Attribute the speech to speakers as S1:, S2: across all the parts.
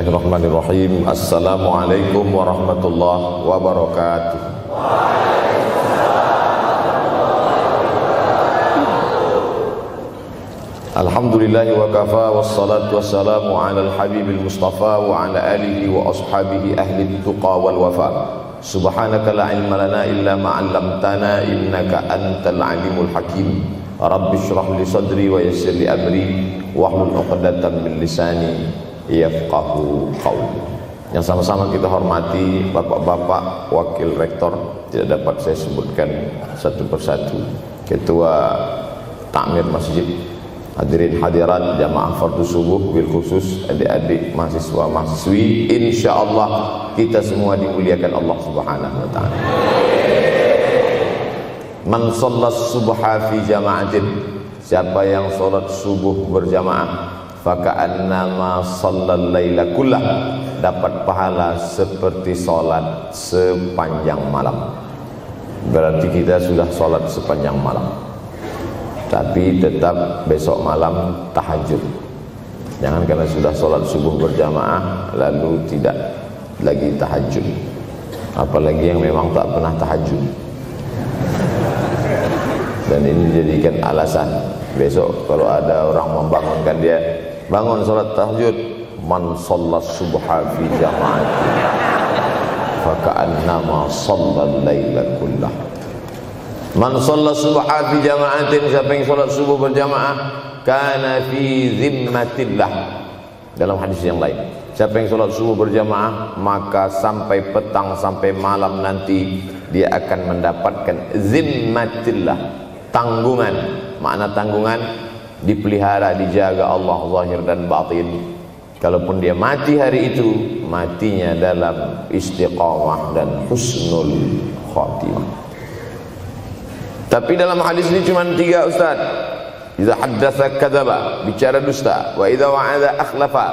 S1: Bismillahirrahmanirrahim. Assalamualaikum warahmatullahi wabarakatuh. Alhamdulillahi wa kafa, wassalatu wassalamu ala al-habibil mustafa wa ala alihi wa ashabihi ahli tuqa wal wafa. Subhanaka la ilma lana illa ma 'allamtana innaka antal alimul hakim. Rabbi shrah li sadri wa yassir li amri wahlul 'uqdatam min lisani yafqahu qawli. Yang sama-sama kita hormati bapak-bapak wakil rektor, tidak dapat saya sebutkan satu persatu, ketua takmir masjid, hadirin hadirat jamaah fardu subuh, bil khusus adik-adik mahasiswa mahasiswi, insyaallah kita semua dimuliakan Allah Subhanahu wa taala. Man shallas subha fi jama'atin, siapa yang salat subuh berjamaah, faka'annama shallal laila kullah, dapat pahala seperti salat sepanjang malam. Berarti kita sudah salat sepanjang malam, tapi tetap besok malam tahajud. Jangan karena sudah sholat subuh berjamaah lalu tidak lagi tahajud, apalagi yang memang tak pernah tahajud, dan ini dijadikan alasan besok kalau ada orang membangunkan dia, bangun sholat tahajud. Man shallas subha fi jama'atin faka'annama shallal laila kullah. Man shallas subha fi jama'atin, siapa yang salat subuh berjamaah, kana fi zimmatillah. Dalam hadis yang lain, siapa yang salat subuh berjamaah maka sampai petang sampai malam nanti dia akan mendapatkan zimmatillah, tanggungan. Makna tanggungan dipelihara, dijaga Allah zahir dan batin. Kalaupun dia mati hari itu, matinya dalam istiqamah dan husnul khatimah. Tapi dalam hadis ini cuma 3 Ustaz. Idza haddatsa kadzaba, bicara dusta, wa idza wa'ada akhlafa,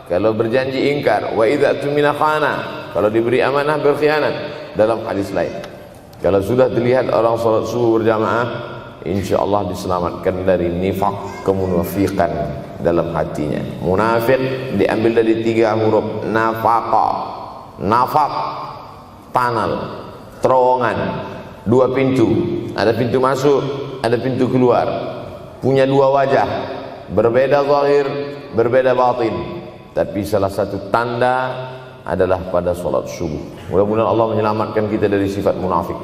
S1: kalau berjanji ingkar, wa idza tumina khana, kalau diberi amanah berkhianat. Dalam hadis lain, kalau sudah terlihat orang salat subuh berjamaah, insyaallah diselamatkan dari nifaq, kemunafikan dalam hatinya. Munafik diambil dari 3 huruf nafaqa. Nafaq, panal, terowongan, 2 pintu, ada pintu masuk, ada pintu keluar, punya 2 wajah, berbeda zahir, berbeda batin. Tapi salah satu tanda adalah pada sholat subuh. Mudah-mudahan Allah menyelamatkan kita dari sifat munafik.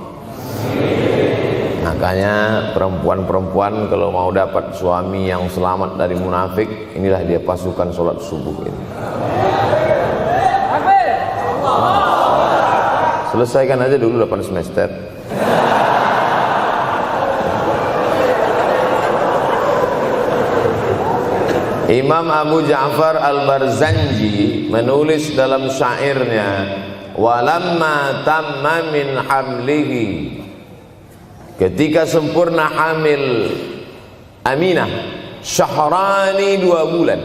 S1: Makanya perempuan-perempuan kalau mau dapat suami yang selamat dari munafik, inilah dia pasukan sholat subuh ini. Selesaikan aja dulu 8 semester. Imam Abu Ja'far Al-Barzanji menulis dalam syairnya, walamma tamma min hamlihi, ketika sempurna hamil Aminah, syahrani 2 bulan,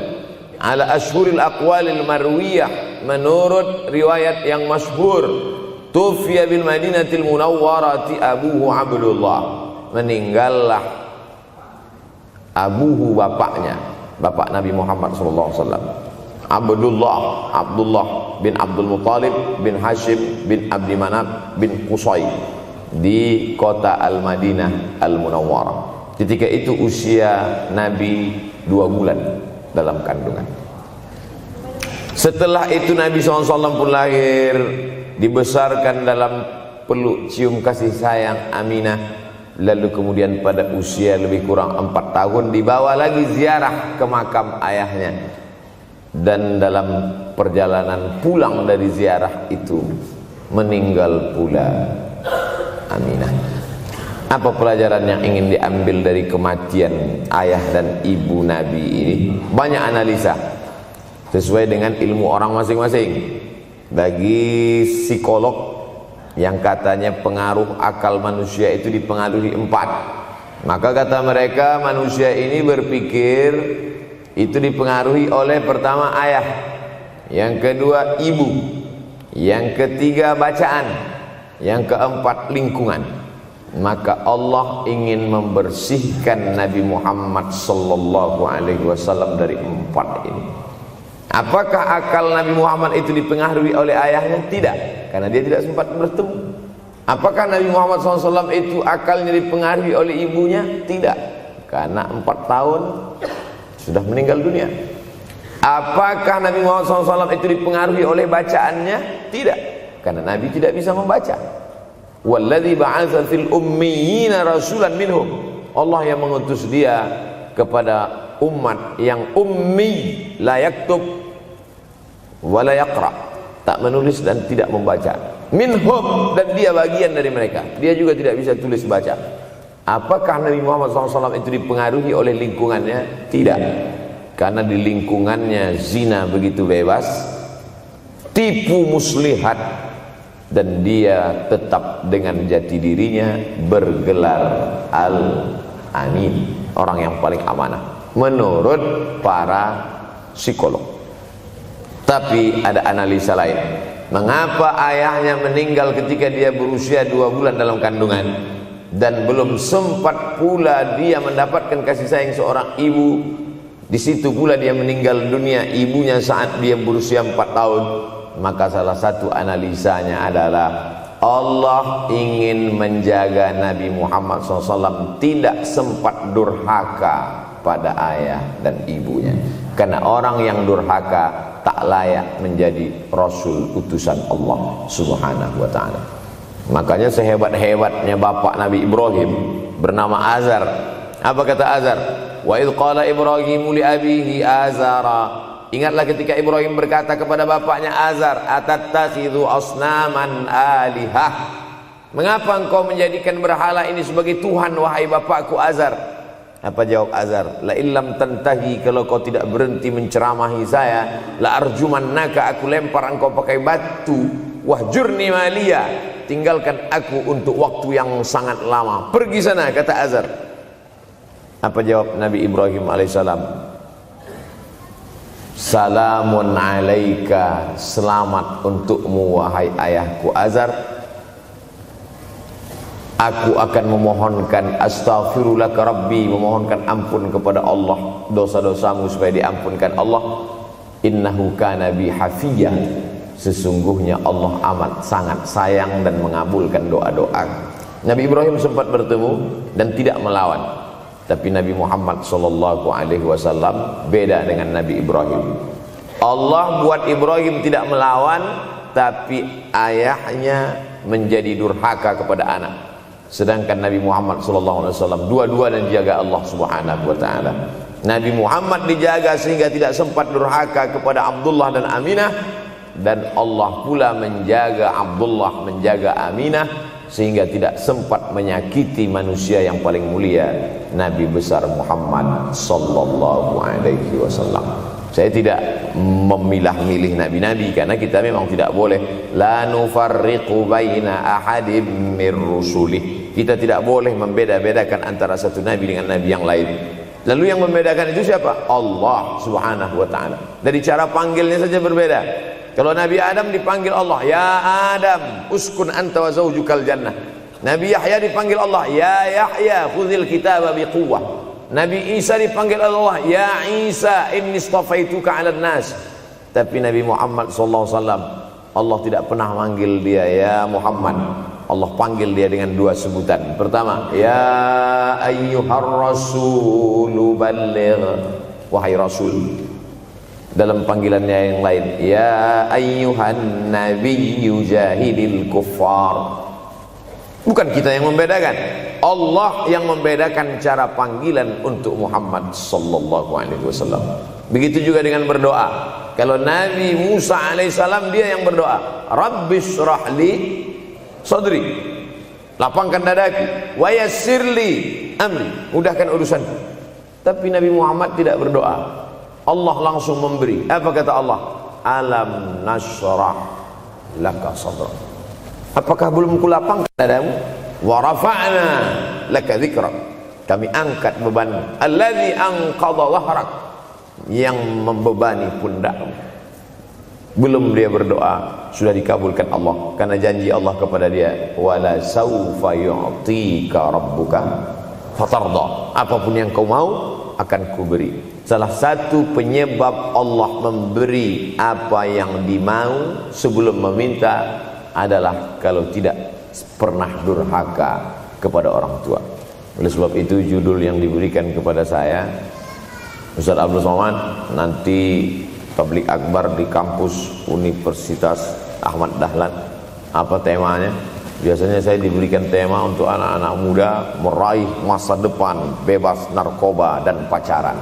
S1: ala ashhuril aqwalil marwiyah, menurut riwayat yang masyhur, tufiya bil madinatil munawwarati abuhu Abdullah, meninggallah abuhu, bapaknya, bapak Nabi Muhammad SAW, Abdullah bin Abdul Muttalib bin Hashim bin Abdi Manaf bin Qusay, di kota Al-Madinah Al-Munawwarah. Ketika itu usia Nabi 2 bulan dalam kandungan. Setelah itu Nabi SAW pun lahir, dibesarkan dalam peluk cium kasih sayang Aminah. Lalu kemudian pada usia lebih kurang 4 tahun dibawa lagi ziarah ke makam ayahnya. Dan dalam perjalanan pulang dari ziarah itu meninggal pula Aminah. Apa pelajaran yang ingin diambil dari kematian ayah dan ibu Nabi ini? Banyak analisa sesuai dengan ilmu orang masing-masing. Bagi psikolog yang katanya pengaruh akal manusia itu dipengaruhi 4, maka kata mereka manusia ini berpikir itu dipengaruhi oleh pertama ayah, yang kedua ibu, yang ketiga bacaan, yang keempat lingkungan. Maka Allah ingin membersihkan Nabi Muhammad sallallahu alaihi wasallam dari 4 ini. Apakah akal Nabi Muhammad itu dipengaruhi oleh ayahnya? Tidak, karena dia tidak sempat bertemu. Apakah Nabi Muhammad SAW itu akalnya dipengaruhi oleh ibunya? Tidak, karena 4 tahun sudah meninggal dunia. Apakah Nabi Muhammad SAW itu dipengaruhi oleh bacaannya? Tidak, karena Nabi tidak bisa membaca. Walladzi ba'atsa fil ummiyina rasulan minhum. Allah yang mengutus dia kepada umat yang ummi, la yaktub wa la yaqra, tak menulis dan tidak membaca. Minhum, dan dia bagian dari mereka, dia juga tidak bisa tulis baca. Apakah Nabi Muhammad SAW itu dipengaruhi oleh lingkungannya? Tidak, karena di lingkungannya zina begitu bebas, tipu muslihat, dan dia tetap dengan jati dirinya bergelar Al-Amin, orang yang paling amanah menurut para psikolog. Tapi ada analisa lain. Mengapa ayahnya meninggal ketika dia berusia 2 bulan dalam kandungan, dan belum sempat pula dia mendapatkan kasih sayang seorang ibu? Di situ pula dia meninggal dunia, ibunya saat dia berusia 4 tahun. Maka salah satu analisanya adalah Allah ingin menjaga Nabi Muhammad SAW tidak sempat durhaka pada ayah dan ibunya, karena orang yang durhaka tak layak menjadi rasul utusan Allah Subhanahu wa ta'ala. Makanya sehebat-hebatnya bapak Nabi Ibrahim bernama Azar. Apa kata Azar? Wa idh qala Ibrahimu li abihi Azara. Ingatlah ketika Ibrahim berkata kepada bapaknya Azar, atattakhidhu asnaman alihah. Mengapa engkau menjadikan berhala ini sebagai Tuhan, wahai bapakku Azar? Apa jawab Azar? La illam tantahi, kalau kau tidak berhenti menceramahi saya, la arjumannaka, aku lempar engkau pakai batu. Wahjurni maliya, tinggalkan aku untuk waktu yang sangat lama. Pergi sana, kata Azar. Apa jawab Nabi Ibrahim alaihissalam? Salamun alaika, selamat untukmu wahai ayahku Azar. Aku akan memohonkan astaghfirulaka rabbi, memohonkan ampun kepada Allah dosa-dosamu supaya diampunkan Allah. Innahu kana bi hafiyya, sesungguhnya Allah amat sangat sayang dan mengabulkan doa-doa. Nabi Ibrahim sempat bertemu dan tidak melawan, tapi Nabi Muhammad SAW beda dengan Nabi Ibrahim. Allah buat Ibrahim tidak melawan, tapi ayahnya menjadi durhaka kepada anak. Sedangkan Nabi Muhammad SAW dua-dua dan dijaga Allah Subhanahu wa ta'ala. Nabi Muhammad dijaga sehingga tidak sempat durhaka kepada Abdullah dan Aminah, dan Allah pula menjaga Abdullah, menjaga Aminah, sehingga tidak sempat menyakiti manusia yang paling mulia, Nabi besar Muhammad sallallahu alaihi wasallam. Saya tidak memilah-milih nabi-nabi, karena kita memang tidak boleh la nufarriqu baina ahadim mir rusulih. Kita tidak boleh membeda-bedakan antara satu nabi dengan nabi yang lain. Lalu yang membedakan itu siapa? Allah Subhanahu wa ta'ala. Dari cara panggilnya saja berbeda. Kalau Nabi Adam dipanggil Allah, ya Adam uskun anta wa zawjukal jannah. Nabi Yahya dipanggil Allah, ya Yahya khudhil kitaba biquwwah. Nabi Isa dipanggil Allah, ya Isa inni istafaituka 'alan nas. Tapi Nabi Muhammad SAW, Allah tidak pernah manggil dia ya Muhammad. Allah panggil dia dengan 2 sebutan. Pertama, ya ayyuhar rasulu balligh, wahai rasul. Dalam panggilannya yang lain, ya ayyuhan nabiyyu jahidil kuffar. Bukan kita yang membedakan, Allah yang membedakan cara panggilan untuk Muhammad sallallahu alaihi wasallam. Begitu juga dengan berdoa. Kalau Nabi Musa alaihissalam, dia yang berdoa, Rabbis shrahli sadri, lapangkan dadaku, wa yassirli amri, mudahkan urusanku. Tapi Nabi Muhammad tidak berdoa, Allah langsung memberi. Apa kata Allah? Alam nashrah laka sadrak. Apakah belum kulapangkan dadamu? Wa rafa'na laka dzikrak, kami angkat beban. Allazi anqadha dhahrak, yang membebani pundakmu. Belum dia berdoa, sudah dikabulkan Allah, karena janji Allah kepada dia, wala saufa yu'tika rabbuka fatarda, apapun yang kau mau akan kuberi. salah satu penyebab Allah memberi apa yang dimau sebelum meminta adalah kalau tidak pernah durhaka kepada orang tua. Oleh sebab itu judul yang diberikan kepada saya, Ustaz Abdul Somad, nanti tablik akbar di kampus Universitas Ahmad Dahlan, apa temanya? Biasanya saya diberikan tema untuk anak-anak muda meraih masa depan bebas narkoba dan pacaran.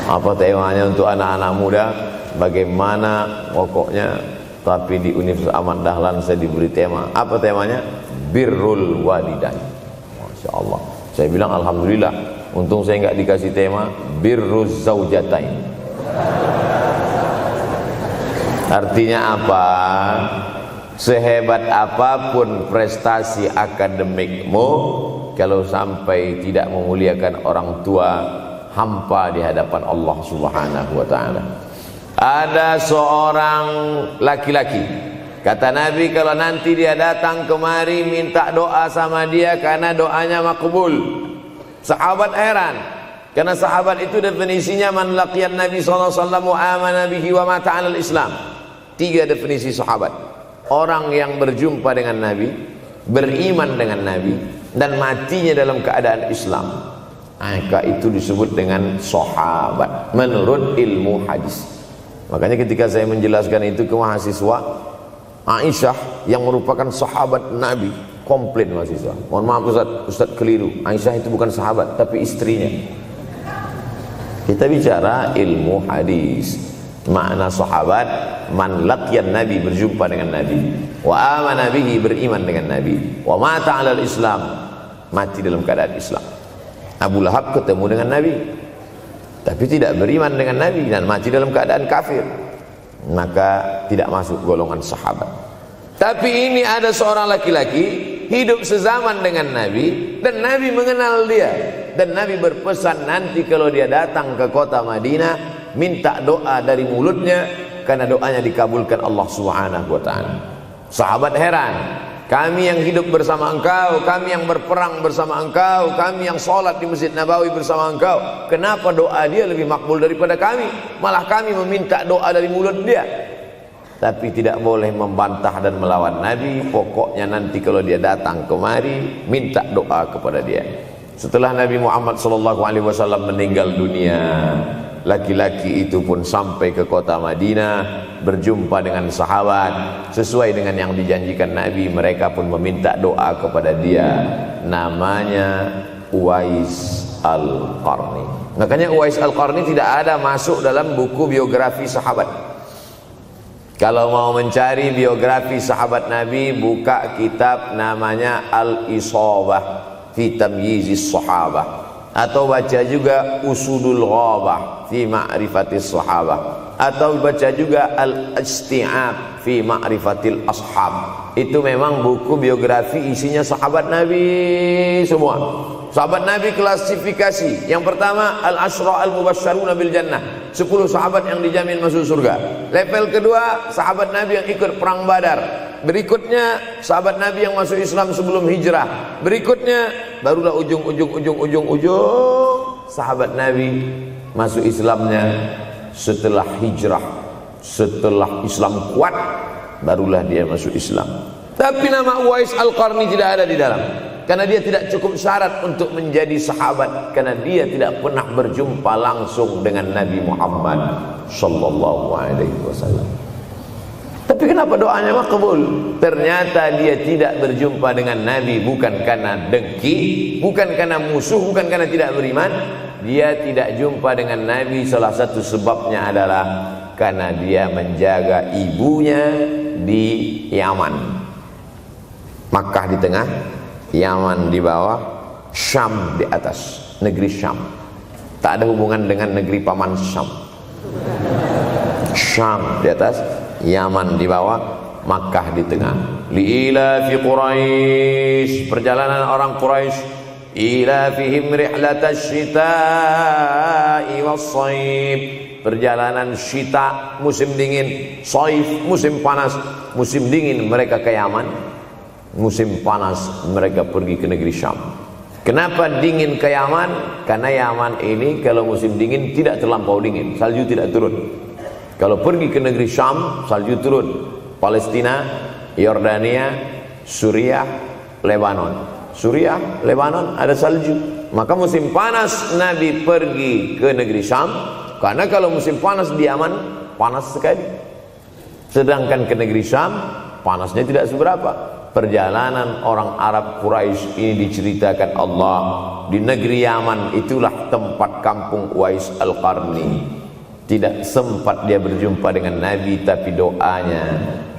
S1: Apa temanya untuk anak-anak muda? Bagaimana pokoknya. Tapi di Universitas Ahmad Dahlan saya diberi tema. Apa temanya? Birrul walidain. Masya Allah. Saya bilang alhamdulillah. Untung saya nggak dikasih tema birruz zaujatain. Artinya apa? Sehebat apapun prestasi akademikmu, kalau sampai tidak memuliakan orang tua, hampa di hadapan Allah Subhanahu wa ta'ala. Ada seorang laki-laki, kata Nabi, kalau nanti dia datang kemari minta doa sama dia karena doanya makbul. Sahabat heran, karena sahabat itu definisinya man laqiyan Nabi sallallahu alaihi wasallam wa amana bihi wa mata 'alal Islam. 3 definisi sahabat: orang yang berjumpa dengan Nabi, beriman dengan Nabi, dan matinya dalam keadaan Islam. Maka itu disebut dengan sahabat menurut ilmu hadis. Makanya ketika saya menjelaskan itu ke mahasiswa, Aisyah yang merupakan sahabat Nabi, komplain mahasiswa. Mohon maaf Ustaz keliru. Aisyah itu bukan sahabat tapi istrinya. Kita bicara ilmu hadis. Makna sahabat, man laqiyan Nabi, berjumpa dengan Nabi, wa amana bihi, beriman dengan Nabi, wa mata 'alal Islam, mati dalam keadaan Islam. Abu Lahab ketemu dengan Nabi tapi tidak beriman dengan Nabi dan mati dalam keadaan kafir, maka tidak masuk golongan sahabat. Tapi ini ada seorang laki-laki hidup sezaman dengan Nabi dan Nabi mengenal dia, dan Nabi berpesan nanti kalau dia datang ke kota Madinah minta doa dari mulutnya karena doanya dikabulkan Allah Subhanahu wa ta'ala. Sahabat heran, kami yang hidup bersama engkau, kami yang berperang bersama engkau, kami yang sholat di Masjid Nabawi bersama engkau, kenapa doa dia lebih makbul daripada kami? Malah kami meminta doa dari mulut dia. Tapi tidak boleh membantah dan melawan Nabi. Pokoknya nanti kalau dia datang kemari minta doa kepada dia. Setelah Nabi Muhammad SAW meninggal dunia, laki-laki itu pun sampai ke kota Madinah, berjumpa dengan sahabat. Sesuai dengan yang dijanjikan Nabi, mereka pun meminta doa kepada dia. Namanya Uwais Al-Qarni. Makanya Uwais Al-Qarni tidak ada masuk dalam buku biografi sahabat. Kalau mau mencari biografi sahabat Nabi, buka kitab namanya Al-Isabah fi Tamyizis Sahabah, atau baca juga Usudul Ghabah fi Ma'rifatis Sahabah, atau baca juga Al-Isti'ab fi Ma'rifatil Ashab. Itu memang buku biografi isinya sahabat Nabi semua. Sahabat Nabi klasifikasi. Yang pertama, Al-Ashra Al-Mubashsharuna bil Jannah, 10 sahabat yang dijamin masuk surga. Level kedua, sahabat Nabi yang ikut perang Badar. Berikutnya, sahabat Nabi yang masuk Islam sebelum hijrah. Berikutnya, barulah ujung sahabat Nabi masuk Islamnya setelah hijrah, setelah Islam kuat, barulah dia masuk Islam. Tapi nama Uwais Al-Qarni tidak ada di dalam, karena dia tidak cukup syarat untuk menjadi sahabat, karena dia tidak pernah berjumpa langsung dengan Nabi Muhammad sallallahu alaihi wasallam. Tapi kenapa doanya makbul? Ternyata dia tidak berjumpa dengan Nabi bukan karena dengki, bukan karena musuh, bukan karena tidak beriman. Dia tidak jumpa dengan Nabi, salah satu sebabnya adalah karena dia menjaga ibunya di Yaman. Makkah di tengah, Yaman di bawah, Syam di atas, negeri Syam. Tak ada hubungan dengan negeri paman Syam. Syam di atas, Yaman di bawah, Makkah di tengah. Liila fi Quraisy, perjalanan orang Quraisy. Ila fihim rihlatash syita'i was-shaif, perjalanan syita musim dingin, shaif musim panas. Musim dingin mereka ke Yaman, musim panas mereka pergi ke negeri Syam. Kenapa dingin ke Yaman? Karena Yaman ini kalau musim dingin tidak terlampau dingin, salju tidak turun. Kalau pergi ke negeri Syam, salju turun. Palestina, Yordania, Suriah, Lebanon. Suriah, Lebanon ada salju. Maka musim panas Nabi pergi ke negeri Syam, karena kalau musim panas di Yaman panas sekali. Sedangkan ke negeri Syam panasnya tidak seberapa. Perjalanan orang Arab Quraisy ini diceritakan Allah, di negeri Yaman itulah tempat kampung Uwais Al-Qarni. Tidak sempat dia berjumpa dengan Nabi, tapi doanya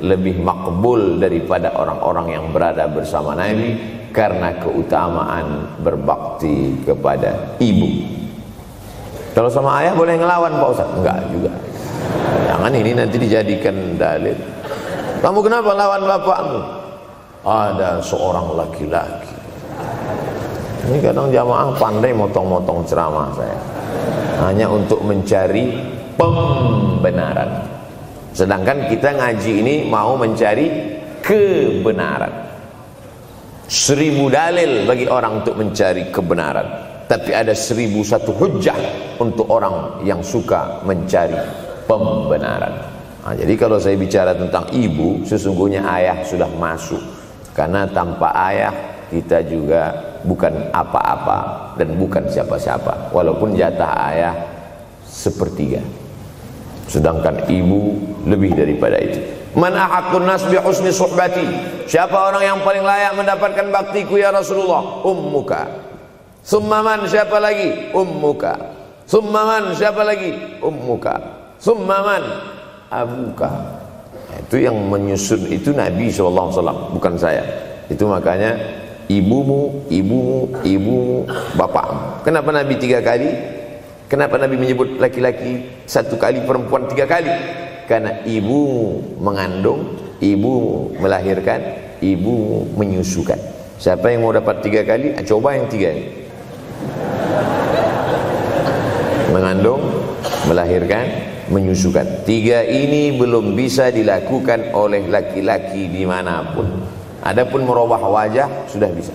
S1: lebih makbul daripada orang-orang yang berada bersama Nabi, karena keutamaan berbakti kepada ibu. Kalau sama ayah boleh ngelawan Pak Ustaz? Enggak juga. Jangan ini nanti dijadikan dalil. Kamu kenapa lawan bapakmu? Ada seorang laki-laki. Ini kadang jamaah pandai motong-motong ceramah saya, hanya untuk mencari pembenaran. Sedangkan kita ngaji ini mau mencari kebenaran. 1000 dalil bagi orang untuk mencari kebenaran, tapi ada 1001 hujjah untuk orang yang suka mencari pembenaran. Nah, jadi kalau saya bicara tentang ibu, sesungguhnya ayah sudah masuk. Karena tanpa ayah kita juga bukan apa-apa dan bukan siapa-siapa, walaupun jatah ayah sepertiga, sedangkan ibu lebih daripada itu. Man ahaqqun nas bi husni suhbati, siapa orang yang paling layak mendapatkan baktiku ya Rasulullah? Ummuka. Summa man, siapa lagi? Ummuka. Summa man, siapa lagi? Ummuka. Summa man, abuka. Itu yang menyusun itu Nabi SAW, bukan saya. Itu makanya ibumu, ibumu, ibumu, bapakmu. Kenapa Nabi 3 kali? Kenapa Nabi menyebut laki-laki 1 kali, perempuan 3 kali? Karena ibumu mengandung, ibumu melahirkan, ibumu menyusukan. Siapa yang mau dapat 3 kali? Coba yang 3 ini. Mengandung, melahirkan, menyusukan. 3 ini belum bisa dilakukan oleh laki-laki dimanapun. Adapun merubah wajah sudah bisa.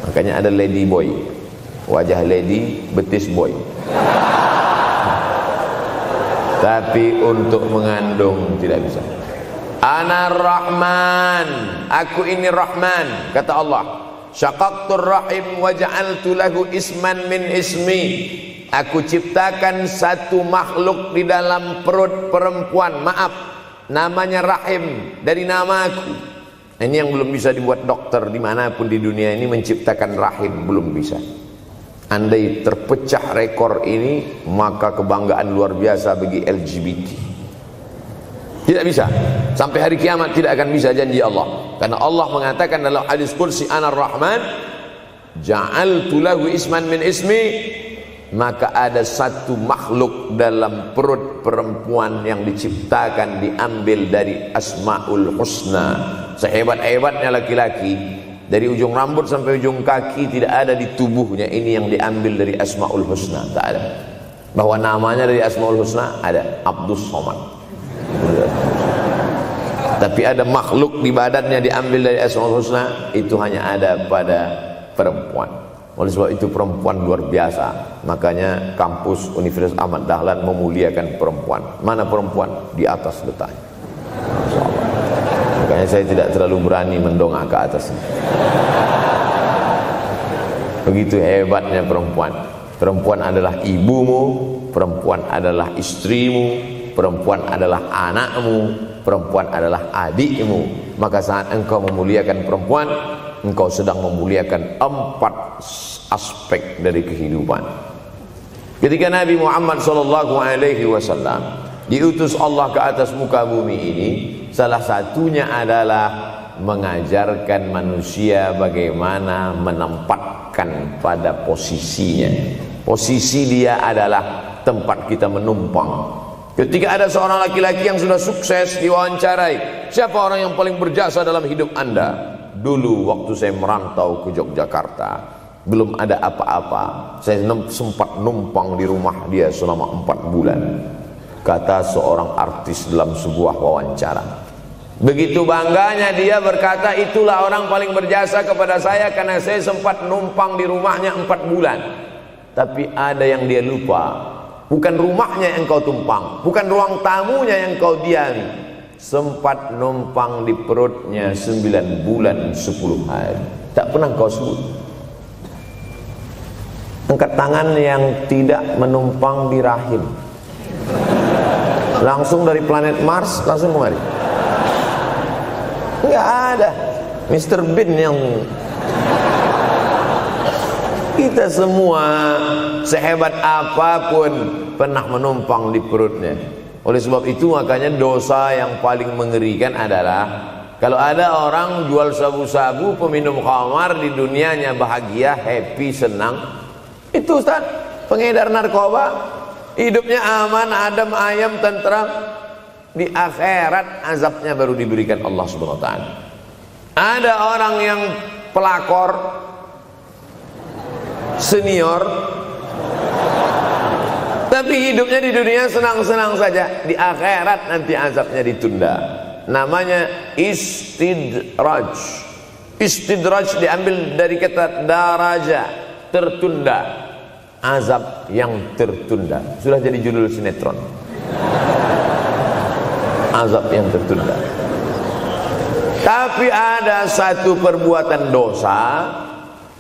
S1: Makanya ada lady boy, wajah lady, betis boy. Tapi untuk mengandung tidak bisa. Ana Rahman, aku ini Rahman, kata Allah. Syaqaqtur rahim wa ja'altu lahu isman min ismi. Aku ciptakan satu makhluk di dalam perut perempuan, maaf, namanya rahim, dari namaku. Ini yang belum bisa dibuat dokter dimanapun di dunia ini, menciptakan rahim, belum bisa. Andai terpecah rekor ini, maka kebanggaan luar biasa bagi LGBT. Tidak bisa, sampai hari kiamat tidak akan bisa, janji Allah. Karena Allah mengatakan dalam hadis qudsi, Ana Rahman ja'altu lahu isman min ismi. Maka ada satu makhluk dalam perut perempuan yang diciptakan, diambil dari Asmaul Husna. Sehebat-hebatnya laki-laki, dari ujung rambut sampai ujung kaki tidak ada di tubuhnya ini yang diambil dari Asmaul Husna, tak ada. Bahwa namanya dari Asmaul Husna ada, Abdus Somad. Tapi ada makhluk di badannya diambil dari Asmaul Husna, itu hanya ada pada perempuan. Oleh sebab itu perempuan luar biasa. Makanya kampus Universitas Ahmad Dahlan memuliakan perempuan. Mana perempuan? Di atas letaknya. Makanya saya tidak terlalu berani mendongak ke atas. Begitu hebatnya perempuan. Perempuan adalah ibumu, perempuan adalah istrimu, perempuan adalah anakmu, perempuan adalah adikmu. Maka saat engkau memuliakan perempuan, engkau sedang memuliakan 4 aspek dari kehidupan. Ketika Nabi Muhammad SAW diutus Allah ke atas muka bumi ini, salah satunya adalah mengajarkan manusia bagaimana menempatkan pada posisinya. Posisi dia adalah tempat kita menumpang. Ketika ada seorang laki-laki yang sudah sukses diwawancarai, siapa orang yang paling berjasa dalam hidup Anda? Dulu waktu saya merantau ke Yogyakarta, belum ada apa-apa, saya sempat numpang di rumah dia selama 4 bulan. Kata seorang artis dalam sebuah wawancara, Begitu bangganya dia berkata, itulah orang paling berjasa kepada saya karena saya sempat numpang di rumahnya 4 bulan. Tapi ada yang dia lupa, bukan rumahnya yang kau tumpang, bukan ruang tamunya yang kau diami, sempat numpang di perutnya 9 bulan 10 hari. Tak pernah kau sebut. Angkat tangan yang tidak menumpang di rahim, langsung dari planet Mars langsung kemari. Enggak ada. Mr. Bean yang kita semua sehebat apapun pernah menumpang di perutnya. Oleh sebab itu makanya dosa yang paling mengerikan adalah kalau ada orang jual sabu-sabu, peminum khamar, di dunianya bahagia, happy, senang. Itu Ustaz, pengedar narkoba, hidupnya aman, adem, ayam, tentram. Di akhirat azabnya baru diberikan Allah Subhanahu wa taala. Ada orang yang pelakor senior, tapi hidupnya di dunia senang-senang saja. Di akhirat nanti azabnya ditunda. Namanya istidraj. Istidraj diambil dari kata daraja, tertunda. Azab yang tertunda. Sudah jadi judul sinetron. Azab yang tertunda. Tapi ada satu perbuatan dosa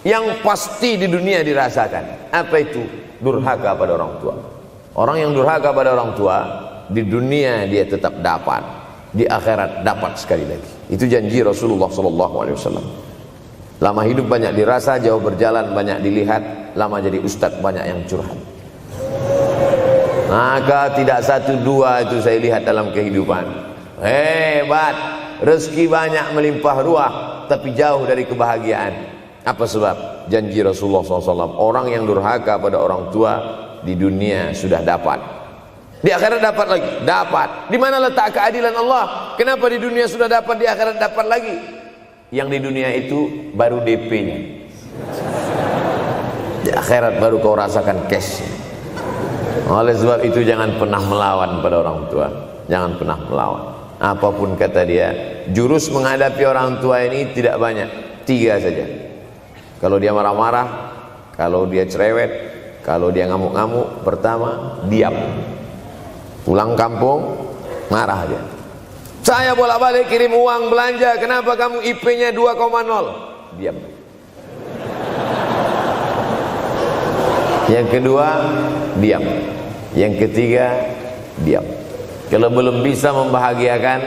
S1: yang pasti di dunia dirasakan. Apa itu? Durhaka pada orang tua. Orang yang durhaka pada orang tua, di dunia dia tetap dapat, di akhirat dapat sekali lagi. Itu janji Rasulullah SAW. Lama hidup banyak dirasa, jauh berjalan banyak dilihat, lama jadi ustadz banyak yang curhat. Maka tidak 1 2 itu saya lihat dalam kehidupan. Hebat, rezeki banyak melimpah ruah, tapi jauh dari kebahagiaan. Apa sebab? Janji Rasulullah SAW. Orang yang durhaka pada orang tua di dunia sudah dapat, di akhirat dapat lagi. Dapat. Di mana letak keadilan Allah? Kenapa di dunia sudah dapat, di akhirat dapat lagi? Yang di dunia itu baru DP-nya, di akhirat baru kau rasakan cash. Oleh sebab itu jangan pernah melawan pada orang tua. Jangan pernah melawan. Apapun kata dia, jurus menghadapi orang tua ini tidak banyak, 3 saja. Kalau dia marah-marah, kalau dia cerewet, kalau dia ngamuk-ngamuk, pertama diam. Pulang kampung marah aja. Saya bolak-balik kirim uang belanja, kenapa kamu IP-nya 2,0? Diam. Yang kedua, diam. Yang ketiga, diam. Kalau belum bisa membahagiakan,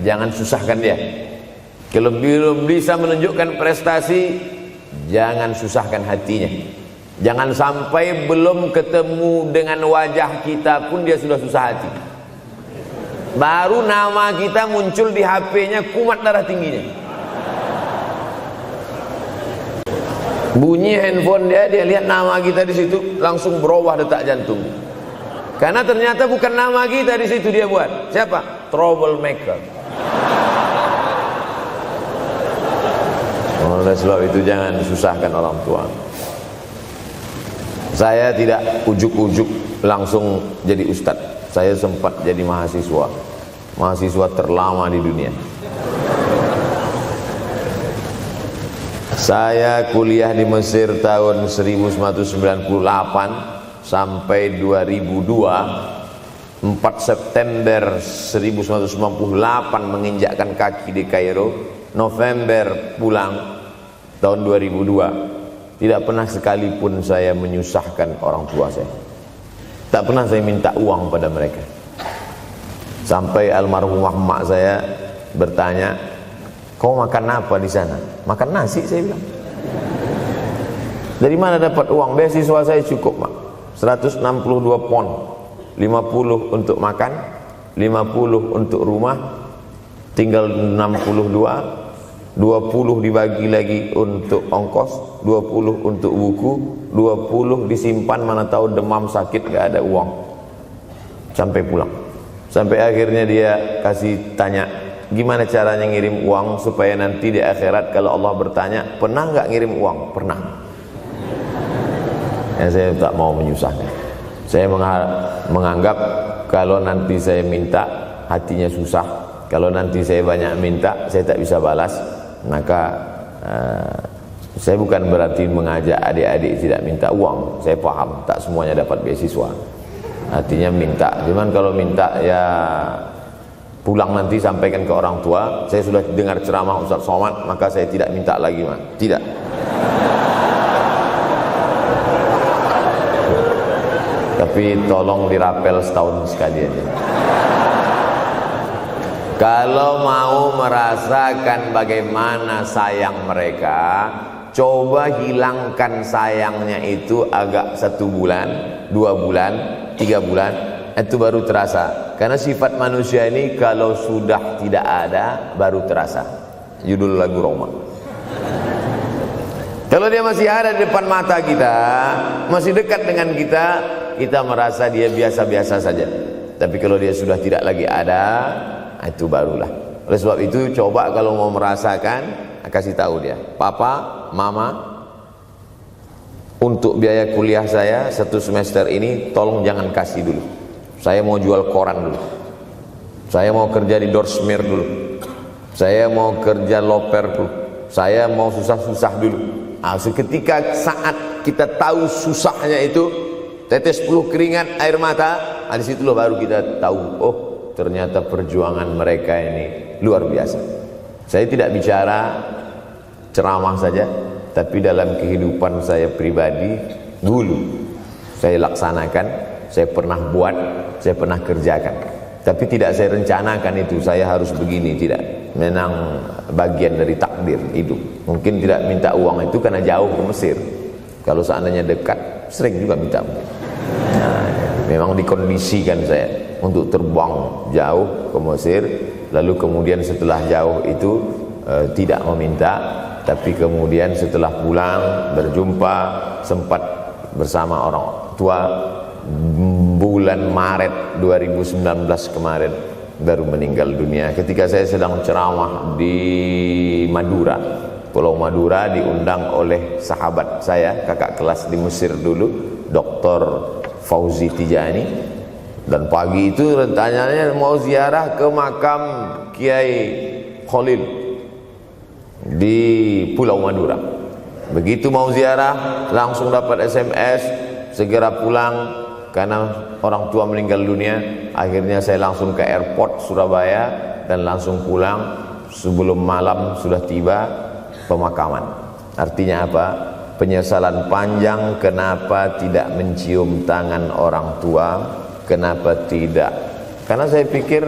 S1: jangan susahkan dia. Kalau belum bisa menunjukkan prestasi, jangan susahkan hatinya. Jangan sampai belum ketemu dengan wajah kita pun dia sudah susah hati. Baru nama kita muncul di HP-nya, kumat darah tingginya. Bunyi handphone dia lihat nama kita di situ, langsung berubah detak jantung. Karena ternyata bukan nama kita di situ dia buat. Siapa? Troublemaker. Oleh sebab itu jangan susahkan orang tua. Saya tidak ujuk-ujuk langsung jadi ustadz. Saya sempat jadi mahasiswa terlama di dunia. Saya kuliah di Mesir tahun 1998 sampai 2002. 4 September 1998 menginjakkan kaki di Kairo. November pulang tahun 2002. Tidak pernah sekalipun saya menyusahkan orang tua saya. Tak pernah saya minta uang pada mereka. Sampai almarhumah emak saya bertanya, kau makan apa di sana? Makan nasi, saya bilang. Dari mana dapat uang? Beasiswa saya cukup, mak. 162 pon. 50 untuk makan, 50 untuk rumah, tinggal 62. 20 dibagi lagi untuk ongkos, 20 untuk buku, 20 disimpan, mana tahu demam sakit gak ada uang. Sampai pulang. Sampai akhirnya dia kasih tanya, gimana caranya ngirim uang supaya nanti di akhirat kalau Allah bertanya, pernah gak ngirim uang? Pernah. Ya, saya tak mau menyusahkan. Saya menganggap kalau nanti saya minta hatinya susah, Kalau nanti saya banyak minta, saya tak bisa balas, maka saya bukan berarti mengajak adik-adik tidak minta uang. Saya paham, tak semuanya dapat beasiswa. Artinya minta, cuman kalau minta ya pulang nanti sampaikan ke orang tua, saya sudah dengar ceramah Ustaz Somad, maka saya tidak minta lagi, Mas. Tidak. Tapi tolong dirapel setahun sekali aja. Kalau mau merasakan bagaimana sayang mereka, coba hilangkan sayangnya itu agak 1 bulan, 2 bulan, 3 bulan, itu baru terasa. Karena sifat manusia ini kalau sudah tidak ada baru terasa. Judul lagu Roma. Kalau dia masih ada di depan mata kita, masih dekat dengan kita, kita merasa dia biasa-biasa saja. Tapi kalau dia sudah tidak lagi ada, itu barulah. Oleh sebab itu coba kalau mau merasakan, kasih tahu dia, Papa, Mama, untuk biaya kuliah saya 1 semester ini tolong jangan kasih dulu. Saya mau jual koran dulu. Saya mau kerja di Dorsmir dulu. Saya mau kerja loper dulu. Saya mau susah-susah dulu. Seketika saat kita tahu susahnya itu, tetes peluh keringat, air mata, di situ loh baru kita tahu, oh ternyata perjuangan mereka ini luar biasa. Saya tidak bicara ceramah saja, tapi dalam kehidupan saya pribadi dulu saya laksanakan, saya pernah buat, saya pernah kerjakan. Tapi tidak saya rencanakan itu, saya harus begini, tidak. Memang bagian dari takdir hidup. Mungkin tidak minta uang itu karena jauh ke Mesir. Kalau seandainya dekat, sering juga minta. Nah, memang dikondisikan saya untuk terbang jauh ke Mesir, lalu kemudian setelah jauh itu tidak meminta, tapi kemudian setelah pulang berjumpa, sempat bersama orang tua. Bulan Maret 2019 kemarin baru meninggal dunia ketika saya sedang ceramah di Madura, Pulau Madura, diundang oleh sahabat saya, kakak kelas di Mesir dulu, Dr. Fauzi Tijani. Dan pagi itu rencananya mau ziarah ke makam Kiai Khalil di Pulau Madura. Begitu mau ziarah langsung dapat SMS segera pulang karena orang tua meninggal dunia. Akhirnya saya langsung ke airport Surabaya dan langsung pulang. Sebelum malam sudah tiba pemakaman. Artinya apa? Penyesalan panjang, kenapa tidak mencium tangan orang tua, kenapa tidak. Karena saya pikir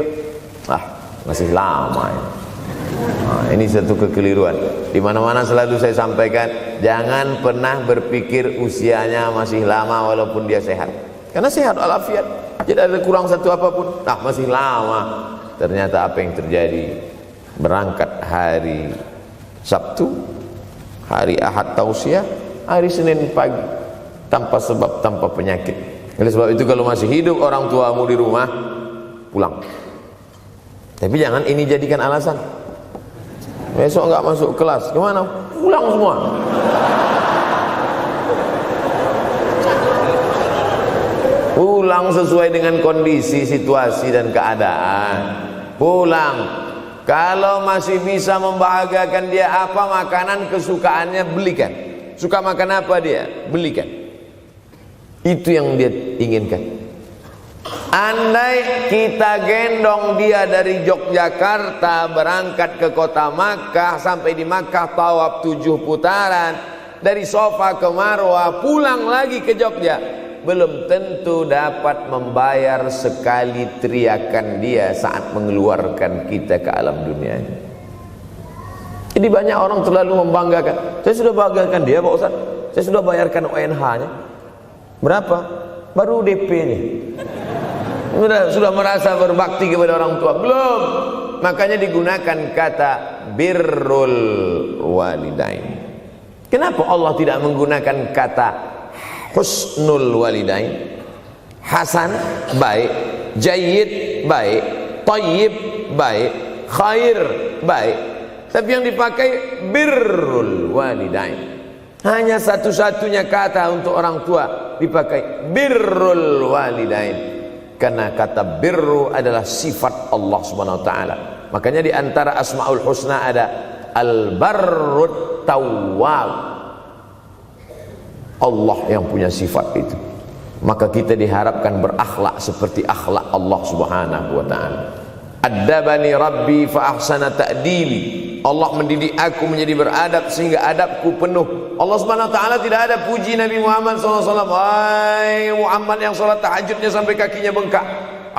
S1: masih lama ya. Ini satu kekeliruan. Di mana-mana selalu saya sampaikan, jangan pernah berpikir usianya masih lama walaupun dia sehat. Karena sehat walafiat, tidak ada kurang satu apapun. Masih lama. Ternyata apa yang terjadi? Berangkat hari Sabtu, hari Ahad tausiah, hari Senin pagi, tanpa sebab, tanpa penyakit. Oleh sebab itu kalau masih hidup orang tuamu di rumah, pulang. Tapi jangan ini jadikan alasan. Besok enggak masuk kelas, gimana? Pulang semua. Pulang sesuai dengan kondisi, situasi dan keadaan. Pulang. Kalau masih bisa membahagiakan dia apa makanan kesukaannya, belikan. Suka makan apa dia, belikan. Itu yang dia inginkan. Andai kita gendong dia dari Yogyakarta berangkat ke kota Makkah, sampai di Makkah tawaf 7 putaran, dari Safa ke Marwah, pulang lagi ke Jogja, belum tentu dapat membayar sekali teriakan dia saat mengeluarkan kita ke alam dunia. Jadi banyak orang terlalu membanggakan. Saya sudah banggakan dia Pak Ustaz, saya sudah bayarkan ONH-nya. Berapa? Baru DP-nya. Sudah merasa berbakti kepada orang tua? Belum. Makanya digunakan kata birrul walidain. Kenapa Allah tidak menggunakan kata husnul walidain? Hasan baik, jayyid baik, thayyib baik, khair baik. Tapi yang dipakai birrul walidain. Hanya satu-satunya kata untuk orang tua dipakai birrul walidain. Karena kata birru adalah sifat Allah Subhanahu wa taala. Makanya di antara Asmaul Husna ada Al-Barrut Tawwab, Allah yang punya sifat itu. Maka kita diharapkan berakhlak seperti akhlak Allah Subhanahu wa ta'ala. Addabani Rabbi fa ahsana ta'dibi, Allah mendidik aku menjadi beradab sehingga adabku penuh. Allah Subhanahu wa ta'ala tidak ada puji Nabi Muhammad SAW. Hai Muhammad yang salat tahajudnya sampai kakinya bengkak,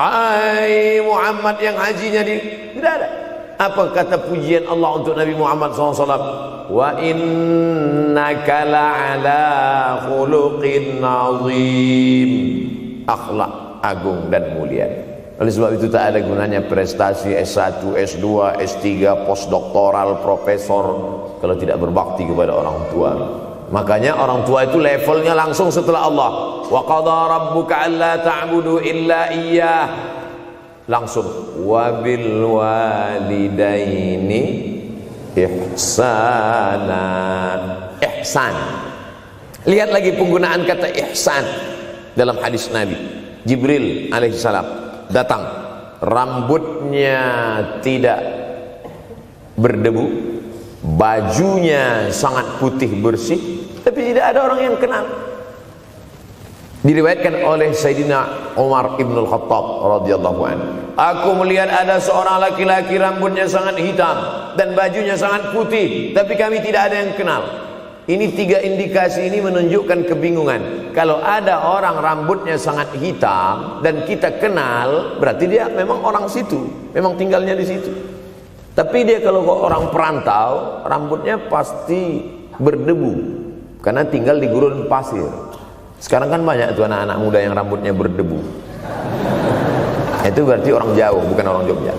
S1: hai Muhammad yang hajinya tidak ada. Apa kata pujian Allah untuk Nabi Muhammad SAW? Wa innaka la'ala khuluqin azim, akhlak agung dan mulia. Oleh sebab itu tak ada gunanya prestasi S1, S2, S3, postdoktoral, profesor kalau tidak berbakti kepada orang tua. Makanya orang tua itu levelnya langsung setelah Allah. Wa qadha rabbuka alla ta'budu illa iyyah, langsung wa bil walidaini ihsana, ihsan. Lihat lagi penggunaan kata ihsan dalam hadis Nabi. Jibril alaihissalam datang, rambutnya tidak berdebu, bajunya sangat putih bersih, tapi tidak ada orang yang kenal. Diriwayatkan oleh Sayyidina Umar ibn al-Khattab radhiyallahu anhu, aku melihat ada seorang laki-laki rambutnya sangat hitam dan bajunya sangat putih, tapi kami tidak ada yang kenal. Ini tiga indikasi ini menunjukkan kebingungan. Kalau ada orang rambutnya sangat hitam dan kita kenal, berarti dia memang orang situ, memang tinggalnya di situ. Tapi dia kalau orang perantau, rambutnya pasti berdebu karena tinggal di gurun pasir. Sekarang kan banyak tuh anak-anak muda yang rambutnya berdebu. Itu berarti orang jauh, bukan orang Jogja.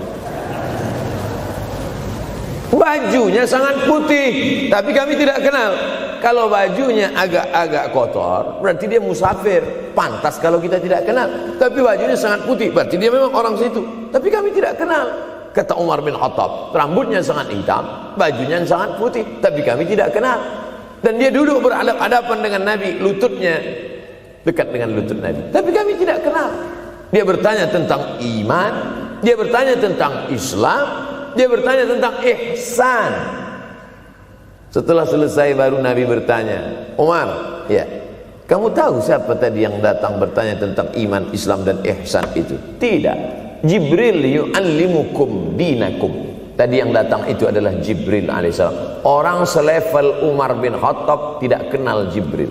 S1: Bajunya sangat putih, tapi kami tidak kenal. Kalau bajunya agak-agak kotor, berarti dia musafir. Pantas kalau kita tidak kenal. Tapi bajunya sangat putih, berarti dia memang orang situ, tapi kami tidak kenal. Kata Umar bin Khattab, rambutnya sangat hitam, bajunya sangat putih, tapi kami tidak kenal. Dan dia duduk berhadapan dengan Nabi, lututnya dekat dengan lutut Nabi, tapi kami tidak kenal. Dia bertanya tentang iman, dia bertanya tentang Islam, dia bertanya tentang ihsan. Setelah selesai baru Nabi bertanya, Umar, ya, kamu tahu siapa tadi yang datang bertanya tentang iman, Islam dan ihsan itu? Tidak, Jibril yu'allimukum dinakum. Tadi yang datang itu adalah Jibril alaihissalam. Orang selevel Umar bin Khattab tidak kenal Jibril.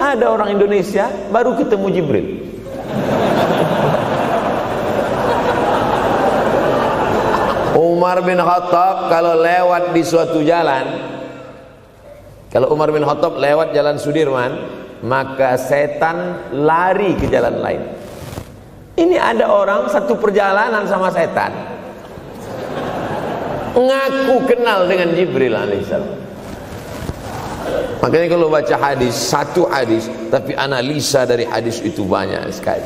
S1: Ada orang Indonesia baru ketemu Jibril. Umar bin Khattab kalau lewat di suatu jalan, kalau Umar bin Khattab lewat jalan Sudirman, maka setan lari ke jalan lain. Ini ada orang satu perjalanan sama setan, ngaku kenal dengan Jibril alaihissalam. Makanya kalau baca hadis, satu hadis, tapi analisa dari hadis itu banyak sekali.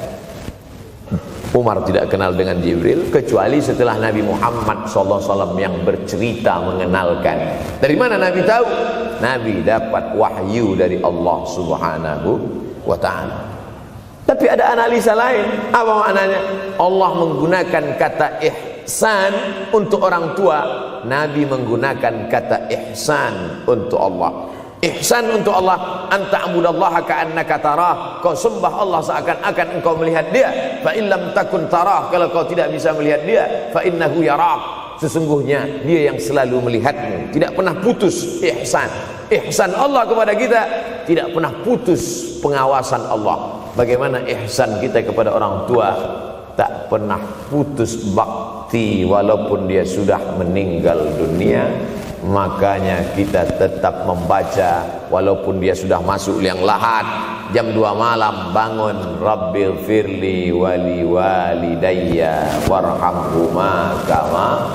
S1: Umar tidak kenal dengan Jibril kecuali setelah Nabi Muhammad SAW yang bercerita mengenalkan. Dari mana Nabi tahu? Nabi dapat wahyu dari Allah Subhanahu wa ta'ala. Tapi ada analisa lain. Apa maknanya? Allah menggunakan kata ihsan untuk orang tua, Nabi menggunakan kata ihsan untuk Allah. Ihsan untuk Allah, anta'budallaha ka'annaka tarah, kau sembah Allah seakan-akan engkau melihat dia. Fa in lam takun tarah, kalau kau tidak bisa melihat dia, fa innahu yarak, sesungguhnya dia yang selalu melihatmu, tidak pernah putus. Ihsan Allah kepada kita, tidak pernah putus pengawasan Allah. Bagaimana ihsan kita kepada orang tua? Tak pernah putus bakti walaupun dia sudah meninggal dunia. Makanya kita tetap membaca walaupun dia sudah masuk liang lahat, jam 2 malam bangun, Rabbil firli wali walidayya warhamhuma kama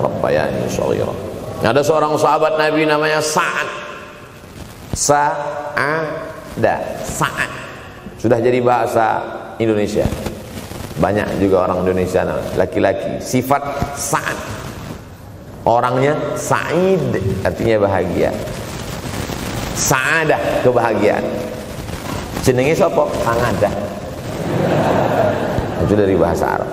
S1: rabbayani shaghira. Ada seorang sahabat Nabi namanya Sa'ad. Sa'ad sudah jadi bahasa Indonesia. Banyak juga orang Indonesia laki-laki sifat Sa'ad. Orangnya Sa'id, artinya bahagia. Sa'adah, kebahagiaan. Jenenge sapa? Sangadah. Itu dari bahasa Arab.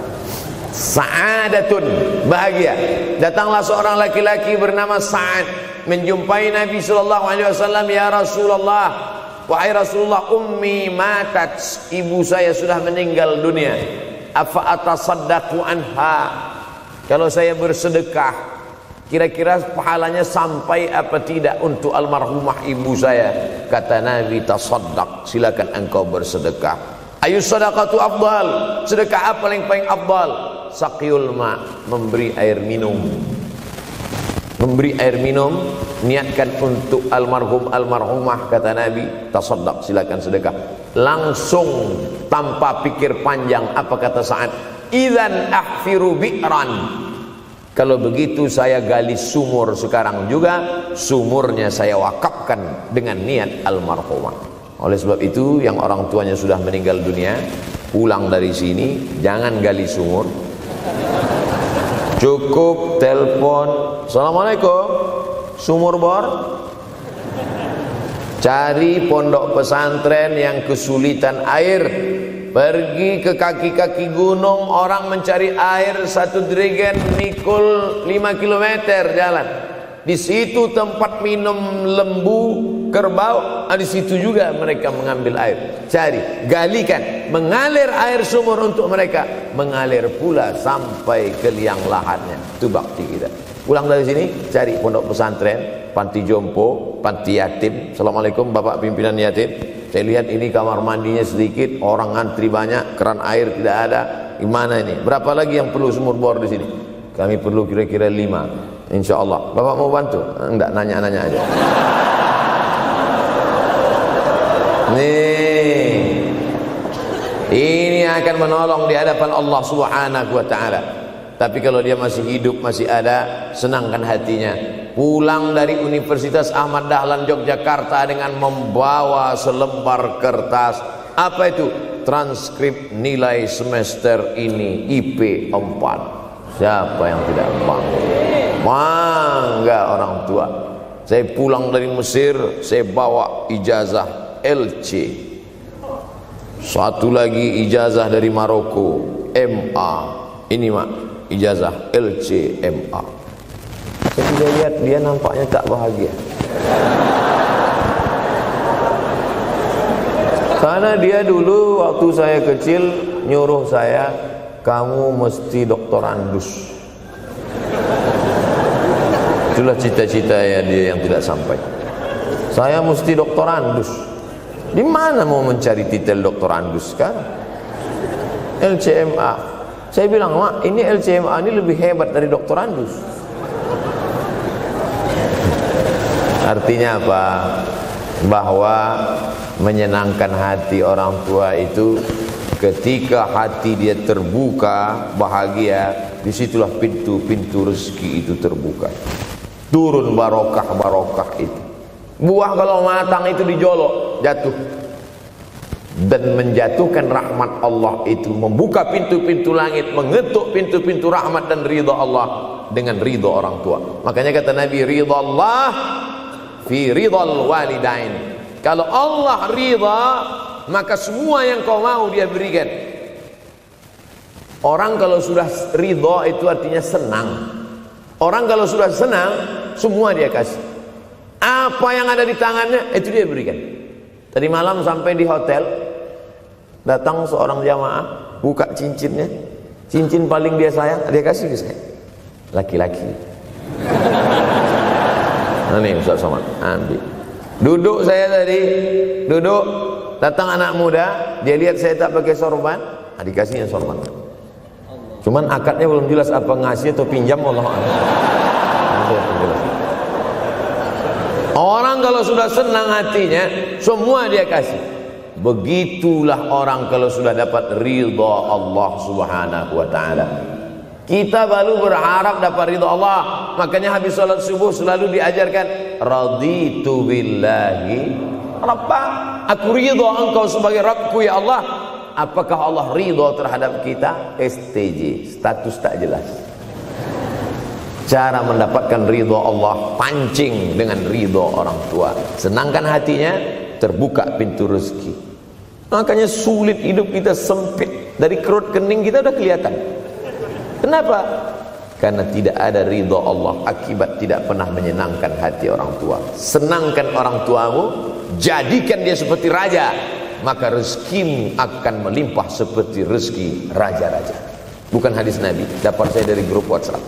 S1: Sa'adatun, bahagia. Datanglah seorang laki-laki bernama Sa'ad menjumpai Nabi sallallahu alaihi wasallam. Ya Rasulullah, wahai Rasulullah, ummi matat, ibu saya sudah meninggal dunia. Afa atasaddaqu anha, kalau saya bersedekah kira-kira pahalanya sampai apa tidak untuk almarhumah ibu saya? Kata Nabi, tasaddaq, silakan engkau bersedekah. Ayu sadaqatu afdal, sedekah apa yang paling afdal? Saqiyul ma, memberi air minum. Memberi air minum, niatkan untuk almarhum almarhumah, kata Nabi, tasaddaq, silakan sedekah. Langsung tanpa pikir panjang, apa kata Sa'ad? Idzan ahfiru bi'ran, kalau begitu saya gali sumur sekarang juga, sumurnya saya wakafkan dengan niat almarhumah. Oleh sebab itu, yang orang tuanya sudah meninggal dunia, pulang dari sini jangan gali sumur, cukup telepon, assalamualaikum, sumur bor. Cari pondok pesantren yang kesulitan air, pergi ke kaki-kaki gunung, orang mencari air, satu jerigen mikul 5 km jalan. Di situ tempat minum lembu, kerbau, di situ juga mereka mengambil air. Cari, galikan, mengalir air sumur untuk mereka, mengalir pula sampai ke liang lahatnya. Itu bakti kita. Pulang dari sini, cari pondok pesantren, panti jompo, panti yatim. Assalamualaikum Bapak pimpinan yatim, saya lihat ini kamar mandinya sedikit, orang ngantri banyak, keran air tidak ada. Gimana ini? Berapa lagi yang perlu sumur bor di sini? Kami perlu kira-kira 5. Insya Allah. Bapak mau bantu? Enggak, nanya-nanya aja. Nih, ini akan menolong di hadapan Allah Subhanahu wa ta'ala. Tapi kalau dia masih hidup, masih ada, senangkan hatinya. Pulang dari Universitas Ahmad Dahlan Yogyakarta dengan membawa selembar kertas. Apa itu? Transkrip nilai semester ini IP 4. Siapa yang tidak bangga? Bangga orang tua. Saya pulang dari Mesir, saya bawa ijazah LC. Satu lagi ijazah dari Maroko, MA. Ini mak, ijazah LC MA. Saya juga lihat dia nampaknya tak bahagia. Karena dia dulu waktu saya kecil nyuruh saya, kamu mesti doktorandus. Itulah cita-cita ya dia yang tidak sampai. Saya mesti doktorandus. Di mana mau mencari titel doktorandus sekarang? LCMA. Saya bilang, mak, ini LCMA ini lebih hebat dari doktorandus. Artinya apa? Bahwa menyenangkan hati orang tua itu ketika hati dia terbuka, bahagia, disitulah pintu-pintu rezeki itu terbuka. Turun barokah-barokah itu. Buah kalau matang itu dijolok, jatuh. Dan menjatuhkan rahmat Allah itu, membuka pintu-pintu langit, mengetuk pintu-pintu rahmat dan ridha Allah dengan ridha orang tua. Makanya kata Nabi, ridha Allah fi ridhal walidain. Kalau Allah ridha, maka semua yang kau mau dia berikan. Orang kalau sudah ridha itu artinya senang. Orang kalau sudah senang, semua dia kasih. Apa yang ada di tangannya, itu dia berikan. Tadi malam sampai di hotel, datang seorang jamaah, buka cincinnya. Cincin paling dia sayang, dia kasih ke saya. Laki-laki. Nah nih Ustaz Somad, ambil. Duduk saya tadi, duduk, datang anak muda, dia lihat saya tak pakai sorban, dikasihnya sorban. Cuman akadnya belum jelas apa ngasih atau pinjam, Allah. Orang kalau sudah senang hatinya, semua dia kasih. Begitulah orang kalau sudah dapat ridha Allah Subhanahu wa ta'ala. Kita baru berharap dapat ridha Allah. Makanya habis salat subuh selalu diajarkan, raditu billahi rabba. Aku ridha engkau sebagai Rabbku ya Allah. Apakah Allah ridha terhadap kita? STJ, status tak jelas. Cara mendapatkan ridha Allah, pancing dengan ridha orang tua. Senangkan hatinya, terbuka pintu rezeki. Makanya sulit hidup kita, sempit. Dari kerut kening kita udah kelihatan. Kenapa? Karena tidak ada ridha Allah akibat tidak pernah menyenangkan hati orang tua. Senangkan orang tuamu, jadikan dia seperti raja, maka rezekimu akan melimpah seperti rezeki raja-raja. Bukan hadis Nabi, dapat saya dari grup WhatsApp.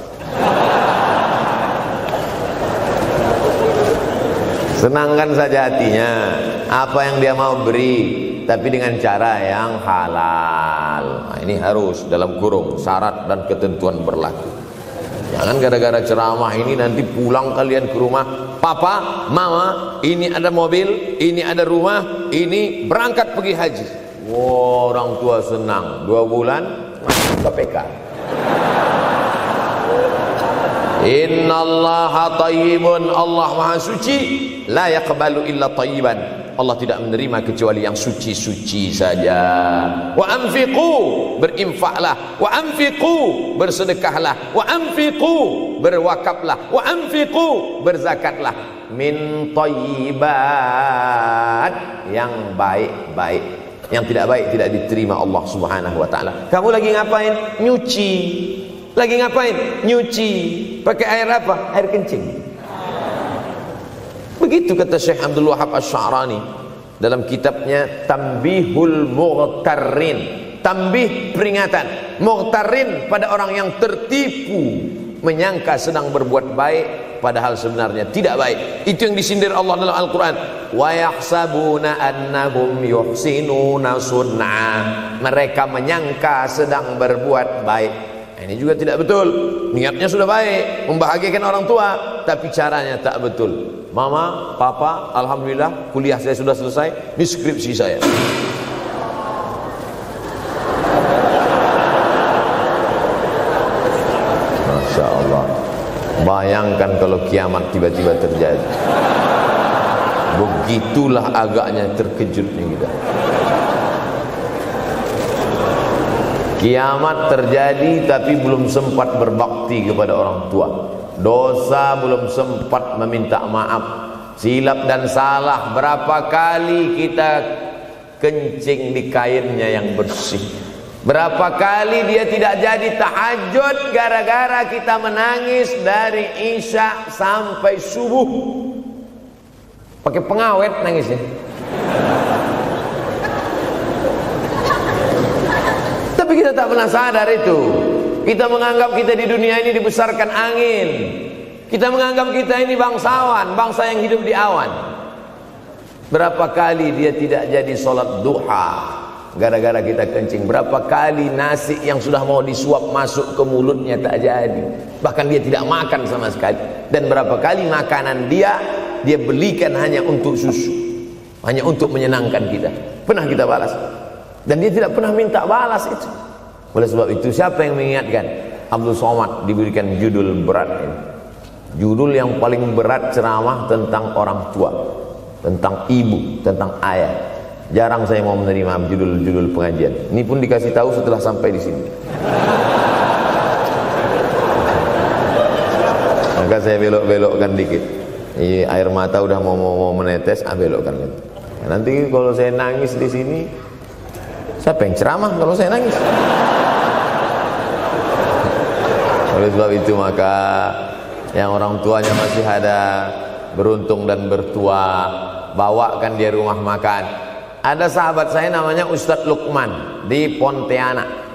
S1: Senangkan saja hatinya, apa yang dia mau beri, tapi dengan cara yang halal. Nah, ini harus dalam kurung syarat dan ketentuan berlaku. Jangan gara-gara ceramah ini nanti pulang kalian ke rumah, papa, mama, ini ada mobil, ini ada rumah, ini berangkat pergi haji. Wow, orang tua senang, 2 bulan KPK. Innallaha thayyibun, Allah maha suci, la yaqbalu illa thayyiban. Allah tidak menerima kecuali yang suci-suci saja. Wa anfiqu, berinfaklah. Wa anfiqu, bersedekahlah. Wa anfiqu, berwakaflah. Wa anfiqu, berzakatlah. Min thayyibat, yang baik-baik. Yang tidak baik tidak diterima Allah Subhanahu wa taala. Kamu lagi ngapain? Nyuci. Lagi ngapain? Nyuci. Pakai air apa? Air kencing. Begitu kata Syekh Abdul Wahab Asy-Sya'rani dalam kitabnya Tanbihul Mughtarrin. Tanbih, peringatan. Mughtarrin, pada orang yang tertipu, menyangka sedang berbuat baik padahal sebenarnya tidak baik. Itu yang disindir Allah dalam Al-Quran. Wa yahsabuna annahum yuhsinuna sun'a. Mereka menyangka sedang berbuat baik. Ini juga tidak betul. Niatnya sudah baik, membahagiakan orang tua, tapi caranya tak betul. Mama, papa, alhamdulillah kuliah saya sudah selesai, ini skripsi saya. Masya Allah. Bayangkan kalau kiamat tiba-tiba terjadi. Begitulah agaknya terkejutnya kita. Kiamat terjadi tapi belum sempat berbakti kepada orang tua. Dosa belum sempat meminta maaf. Silap dan salah berapa kali kita kencing di kainnya yang bersih. Berapa kali dia tidak jadi tahajud gara-gara kita menangis dari Isya sampai subuh. Pakai pengawet nangisnya. Tapi kita tak pernah sadar itu. Kita menganggap kita di dunia ini dibesarkan angin. Kita menganggap kita ini bangsawan, bangsa yang hidup di awan. Berapa kali dia tidak jadi sholat duha gara-gara kita kencing. Berapa kali nasi yang sudah mau disuap masuk ke mulutnya tak jadi. Bahkan dia tidak makan sama sekali. Dan berapa kali makanan dia belikan hanya untuk susu, hanya untuk menyenangkan kita. Pernah kita balas. Dan dia tidak pernah minta balas itu. Oleh sebab itu, siapa yang mengingatkan? Abdul Somad diberikan judul berat ini. Judul yang paling berat ceramah tentang orang tua, tentang ibu, tentang ayah. Jarang saya mau menerima judul-judul pengajian. Ini pun dikasih tahu setelah sampai di sini. Maka saya belok-belokkan dikit. Ini air mata udah mau menetes, belokkan lagi. Nanti kalau saya nangis di sini, siapa yang ceramah kalau saya nangis? Oleh sebab itu maka yang orang tuanya masih ada, beruntung dan bertua, bawakan dia rumah makan. Ada sahabat saya namanya Ustadz Lukman di Pontianak.